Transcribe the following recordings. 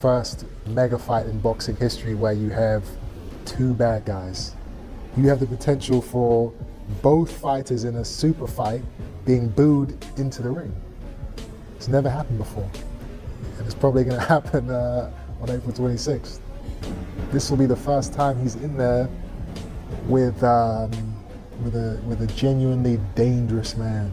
First mega fight in boxing history where you have two bad guys. You have the potential for both fighters in a super fight being booed into the ring. It's never happened before. And it's probably going to happen on April 26th. This will be the first time he's in there with a genuinely dangerous man.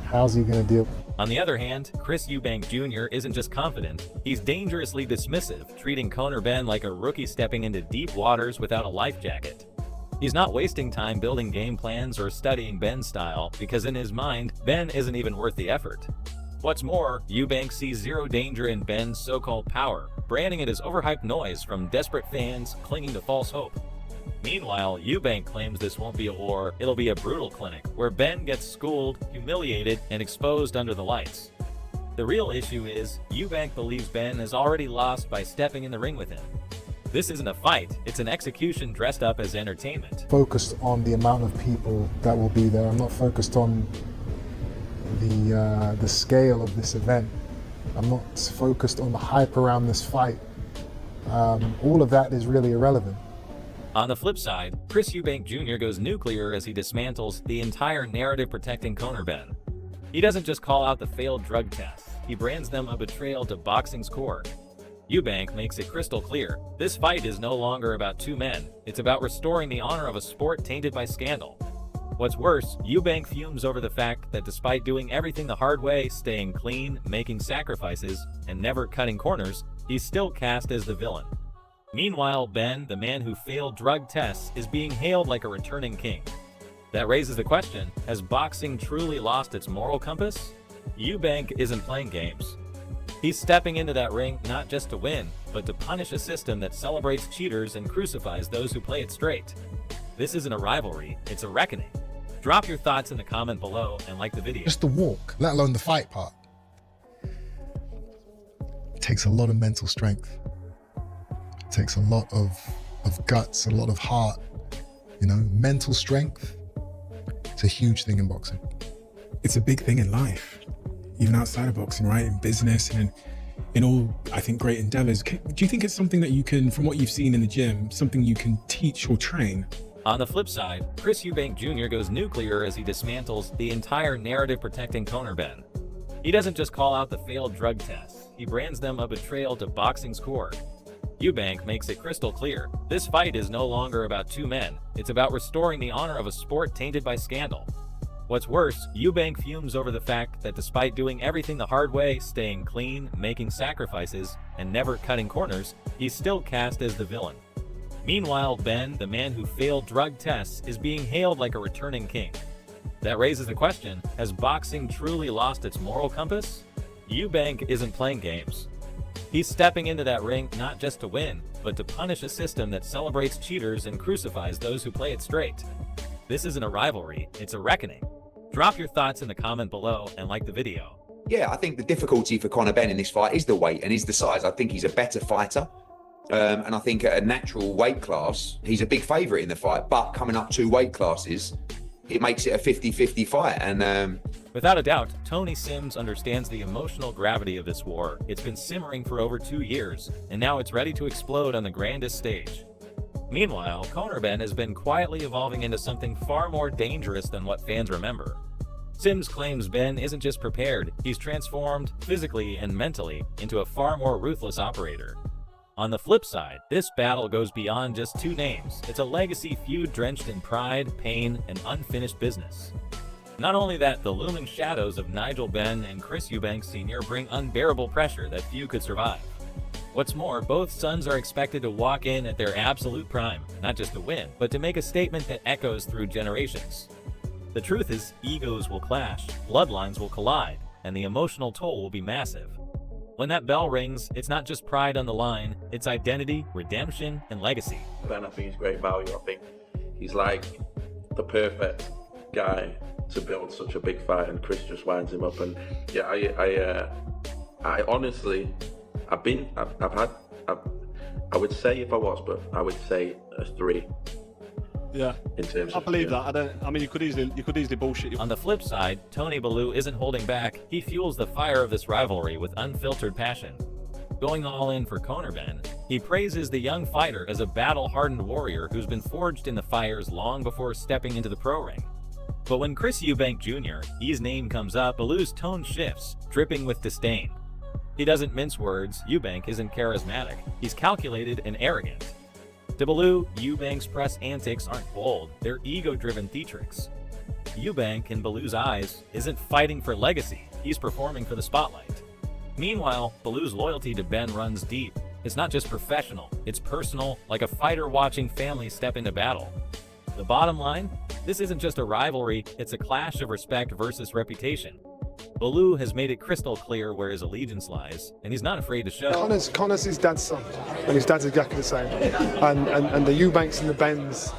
How's he going to deal? On the other hand, Eubank Jr. isn't just confident, he's dangerously dismissive, treating Conor Benn like a rookie stepping into deep waters without a life jacket. He's not wasting time building game plans or studying Benn's style, because in his mind, Benn isn't even worth the effort. What's more, Eubank sees zero danger in Benn's so-called power, branding it as overhyped noise from desperate fans clinging to false hope. Meanwhile, Eubank claims this won't be a war, it'll be a brutal clinic, where Benn gets schooled, humiliated, and exposed under the lights. The real issue is, Eubank believes Benn has already lost by stepping in the ring with him. This isn't a fight, it's an execution dressed up as entertainment. Focused on the amount of people that will be there. I'm not focused on the scale of this event. I'm not focused on the hype around this fight. All of that is really irrelevant. On the flip side, Eubank Jr. goes nuclear as he dismantles the entire narrative protecting Conor Benn. He doesn't just call out the failed drug tests, he brands them a betrayal to boxing's core. Eubank makes it crystal clear, this fight is no longer about two men, it's about restoring the honor of a sport tainted by scandal. What's worse, Eubank fumes over the fact that despite doing everything the hard way, staying clean, making sacrifices, and never cutting corners, he's still cast as the villain. Meanwhile, Benn, the man who failed drug tests, is being hailed like a returning king. That raises the question, has boxing truly lost its moral compass? Eubank isn't playing games. He's stepping into that ring not just to win, but to punish a system that celebrates cheaters and crucifies those who play it straight. This isn't a rivalry, it's a reckoning. Drop your thoughts in the comment below and like the video. Just the walk, let alone the fight part. It takes a lot of mental strength. It takes a lot of guts, a lot of heart, mental strength. It's a huge thing in boxing. It's a big thing in life, even outside of boxing, right? In business and in all, I think, great endeavors. Do you think it's something that you can, from what you've seen in the gym, something you can teach or train? On the flip side, Eubank Jr. goes nuclear as he dismantles the entire narrative protecting Conor Benn. He doesn't just call out the failed drug tests, he brands them a betrayal to boxing's core. Eubank makes it crystal clear, this fight is no longer about two men, it's about restoring the honor of a sport tainted by scandal. What's worse, Eubank fumes over the fact that despite doing everything the hard way, staying clean, making sacrifices, and never cutting corners, he's still cast as the villain. Meanwhile, Benn, the man who failed drug tests, is being hailed like a returning king. That raises the question, has boxing truly lost its moral compass? Eubank isn't playing games. He's stepping into that ring not just to win, but to punish a system that celebrates cheaters and crucifies those who play it straight. This isn't a rivalry, it's a reckoning. Drop your thoughts in the comment below and like the video. Yeah, I think the difficulty for Conor Benn in this fight is the weight and is the size. I think he's a better fighter. And I think at a natural weight class, he's a big favourite in the fight. But coming up 2 weight classes, it makes it a 50-50 fight. And without a doubt, Tony Sims understands the emotional gravity of this war. It's been simmering for over 2 years, and now it's ready to explode on the grandest stage. Meanwhile, Conor Benn has been quietly evolving into something far more dangerous than what fans remember. Sims claims Benn isn't just prepared, he's transformed, physically and mentally, into a far more ruthless operator. On the flip side, this battle goes beyond just 2 names. It's a legacy feud drenched in pride, pain, and unfinished business. Not only that, the looming shadows of Nigel Benn and Eubank Sr. bring unbearable pressure that few could survive. What's more, both sons are expected to walk in at their absolute prime, not just to win, but to make a statement that echoes through generations. The truth is, egos will clash, bloodlines will collide, and the emotional toll will be massive. When that bell rings, it's not just pride on the line, it's identity, redemption, and legacy. Ben, I think he's great value. I think he's like the perfect guy to build such a big fight, and Chris just winds him up. And yeah, I honestly, I would say if I was, but I would say a 3. Yeah, in terms I of, believe yeah. that. I mean, you could easily bullshit you. On the flip side, Tony Bellew isn't holding back. He fuels the fire of this rivalry with unfiltered passion. Going all in for Conor Benn, he praises the young fighter as a battle-hardened warrior who's been forged in the fires long before stepping into the pro ring. But when Chris Eubank Jr., his name comes up, Belou's tone shifts, dripping with disdain. He doesn't mince words. Eubank isn't charismatic. He's calculated and arrogant. To Bellew, Eubank's press antics aren't bold, they're ego-driven theatrics. Eubank, in Bellew's eyes, isn't fighting for legacy, he's performing for the spotlight. Meanwhile, Bellew's loyalty to Benn runs deep. It's not just professional, it's personal, like a fighter watching family step into battle. The bottom line? This isn't just a rivalry, it's a clash of respect versus reputation. Bellew has made it crystal clear where his allegiance lies, and he's not afraid to show. Conor's his dad's son, and his dad's exactly the same. And the Eubanks and the Benns,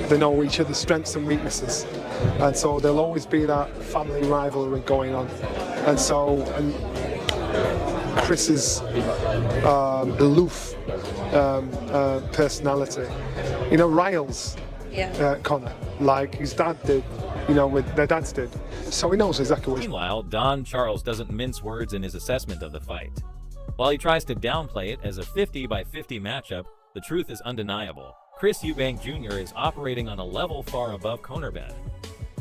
they know each other's strengths and weaknesses, and so there'll always be that family rivalry going on. And so, Chris's aloof personality, riles Conor, like his dad did, with their dads did. So he knows exactly what. Meanwhile, Don Charles doesn't mince words in his assessment of the fight. While he tries to downplay it as a 50-by-50 matchup, the truth is undeniable. Chris Eubank Jr. is operating on a level far above Conor Benn.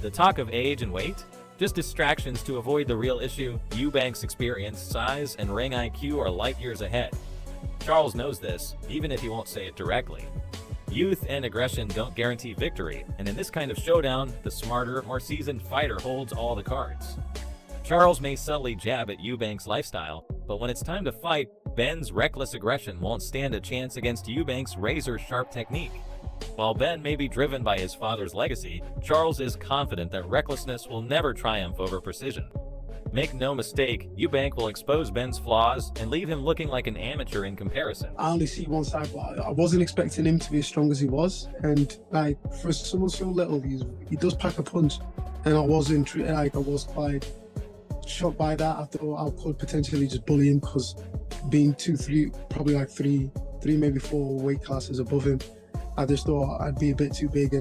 The talk of age and weight? Just distractions to avoid the real issue. Eubank's experience, size, and ring IQ are light years ahead. Charles knows this, even if he won't say it directly. Youth and aggression don't guarantee victory, and in this kind of showdown, the smarter, more seasoned fighter holds all the cards. Charles may subtly jab at Eubank's lifestyle, but when it's time to fight, Benn's reckless aggression won't stand a chance against Eubank's razor-sharp technique. While Benn may be driven by his father's legacy, Charles is confident that recklessness will never triumph over precision. Make no mistake, Eubank will expose Benn's flaws and leave him looking like an amateur in comparison. I only see one side, but I wasn't expecting him to be as strong as he was. And for someone so little, he does pack a punch. And I was quite shocked by that. I thought I could potentially just bully him because being 2-3, probably three, maybe 4 weight classes above him, I just thought I'd be a bit too big.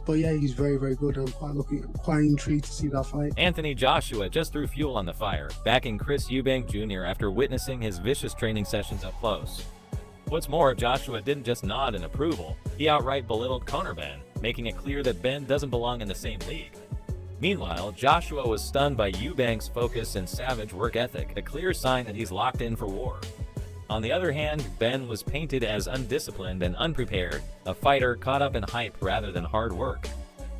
But yeah, he's very, very good. I'm quite intrigued to see that fight. Anthony Joshua just threw fuel on the fire, backing Chris Eubank Jr. after witnessing his vicious training sessions up close. What's more, Joshua didn't just nod in approval, he outright belittled Conor Benn, making it clear that Benn doesn't belong in the same league. Meanwhile, Joshua was stunned by Eubank's focus and savage work ethic, a clear sign that he's locked in for war. On the other hand, Benn was painted as undisciplined and unprepared, a fighter caught up in hype rather than hard work.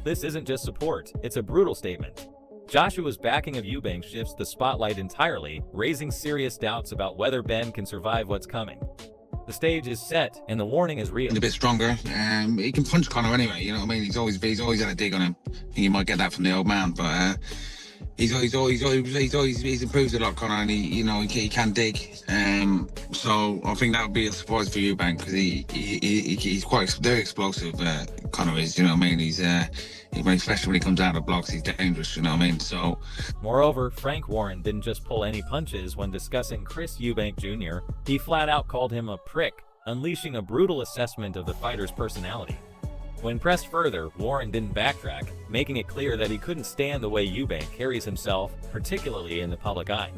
This isn't just support, it's a brutal statement. Joshua's backing of Eubank shifts the spotlight entirely, raising serious doubts about whether Benn can survive what's coming. The stage is set, and the warning is real. A bit stronger. He can punch Conor anyway, you know what I mean? He's always had a dig on him. I think you might get that from the old man, but he's improved a lot, Conor, and he can dig. So I think that would be a surprise for Eubank because he's quite very explosive. Conor is, you know what I mean? Especially when he comes out of blocks, he's dangerous, you know what I mean? So, moreover, Frank Warren didn't just pull any punches when discussing Chris Eubank Jr. He flat out called him a prick, unleashing a brutal assessment of the fighter's personality. When pressed further, Warren didn't backtrack, making it clear that he couldn't stand the way Eubank carries himself, particularly in the public eye.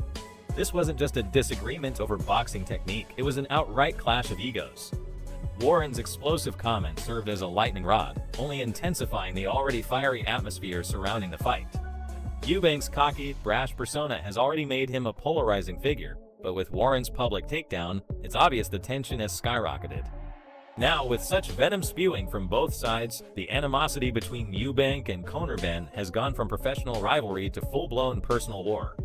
This wasn't just a disagreement over boxing technique, it was an outright clash of egos. Warren's explosive comment served as a lightning rod, only intensifying the already fiery atmosphere surrounding the fight. Eubank's cocky, brash persona has already made him a polarizing figure, but with Warren's public takedown, it's obvious the tension has skyrocketed. Now, with such venom spewing from both sides, the animosity between Eubank and Conor Benn has gone from professional rivalry to full-blown personal war.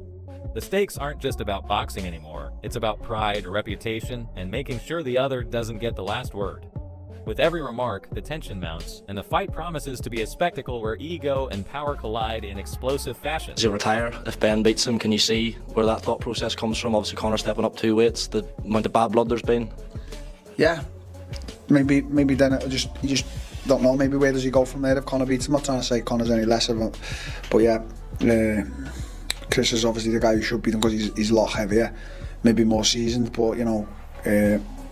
The stakes aren't just about boxing anymore, it's about pride, reputation, and making sure the other doesn't get the last word. With every remark, the tension mounts, and the fight promises to be a spectacle where ego and power collide in explosive fashion. Does he retire if Benn beats him? Can you see where that thought process comes from? Obviously Conor stepping up 2 weights, the amount of bad blood there's been. Yeah, maybe then you just don't know. Maybe where does he go from there if Conor beats him? I'm not trying to say Conor's any less of him, but yeah, Chris is obviously the guy who should beat him because he's a lot heavier, maybe more seasoned, but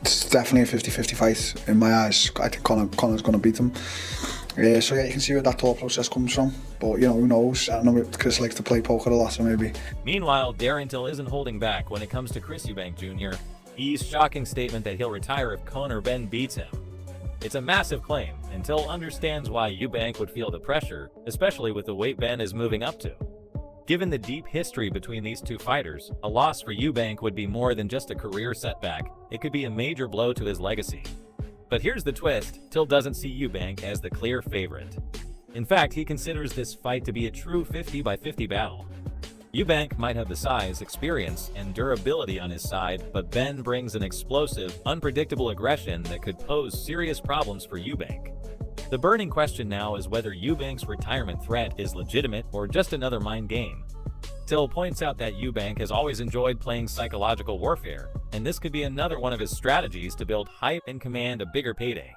it's definitely a 50-50 fight in my eyes. I think Conor's going to beat him. So yeah, you can see where that thought process comes from, but who knows? I know Chris likes to play poker a lot, so maybe. Meanwhile, Darren Till isn't holding back when it comes to Chris Eubank Jr. He's shocking statement that he'll retire if Conor Benn beats him. It's a massive claim, and Till understands why Eubank would feel the pressure, especially with the weight Ben is moving up to. Given the deep history between these two fighters, a loss for Eubank would be more than just a career setback, it could be a major blow to his legacy. But here's the twist, Till doesn't see Eubank as the clear favorite. In fact, he considers this fight to be a true 50-by-50 battle. Eubank might have the size, experience, and durability on his side, but Ben brings an explosive, unpredictable aggression that could pose serious problems for Eubank. The burning question now is whether Eubank's retirement threat is legitimate or just another mind game. Till points out that Eubank has always enjoyed playing psychological warfare, and this could be another one of his strategies to build hype and command a bigger payday.